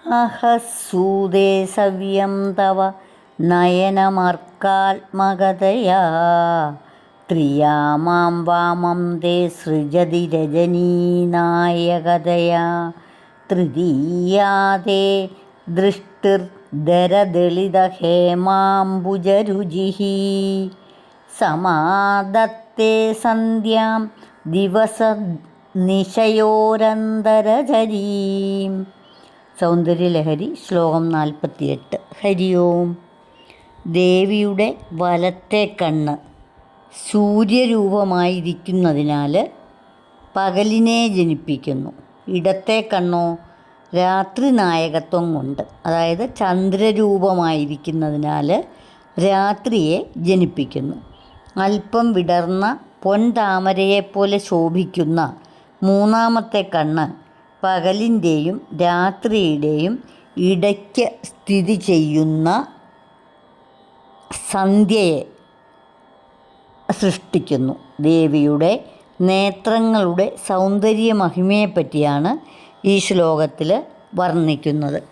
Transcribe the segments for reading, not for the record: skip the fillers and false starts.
അഹസൂദേ സവ്യം തവ നയനമർക്കാത്മകതയാ ത്രിയാമാം വാമം തേ സൃജതി രജനീനായകതയാ തൃതീയാതേ ദൃഷ്ടിർദരദളിതഹേമാംബുജരുചിഃ സമാദത്തേ സന്ധ്യാം ദിവസനിശയോരന്തരചരീം. സൗന്ദര്യലഹരി ശ്ലോകം 48. ഹരി ഓം. ദേവിയുടെ വലത്തെ കണ്ണ് സൂര്യരൂപമായിരിക്കുന്നതിനാൽ പകലിനെ ജനിപ്പിക്കുന്നു. ഇടത്തെ കണ്ണോ രാത്രി നായകത്വം കൊണ്ട്, അതായത് ചന്ദ്രരൂപമായിരിക്കുന്നതിനാൽ രാത്രിയെ ജനിപ്പിക്കുന്നു. അല്പം വിടർന്ന പൊൻതാമരയെപ്പോലെ ശോഭിക്കുന്ന മൂന്നാമത്തെ കണ്ണ് പകലിൻ്റെയും രാത്രിയുടെയും ഇടയ്ക്ക് സ്ഥിതി ചെയ്യുന്ന സന്ധ്യയെ സൃഷ്ടിക്കുന്നു. ദേവിയുടെ നേത്രങ്ങളുടെ സൗന്ദര്യ മഹിമയെപ്പറ്റിയാണ് ഈ ശ്ലോകത്തിൽ വർണ്ണിക്കുന്നത്.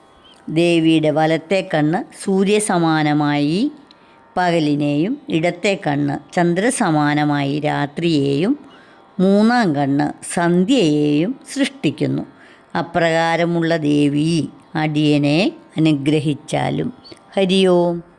ദേവിയുടെ വലത്തെ കണ്ണ് സൂര്യസമാനമായി പകലിനെയും ഇടത്തെ കണ്ണ് ചന്ദ്രസമാനമായി രാത്രിയെയും മൂന്നാം കണ്ണ് സന്ധ്യയെയും സൃഷ്ടിക്കുന്നു. അപ്രകാരമുള്ള ദേവി അടിയനെ അനുഗ്രഹിച്ചാലും. ഹരി ഓം.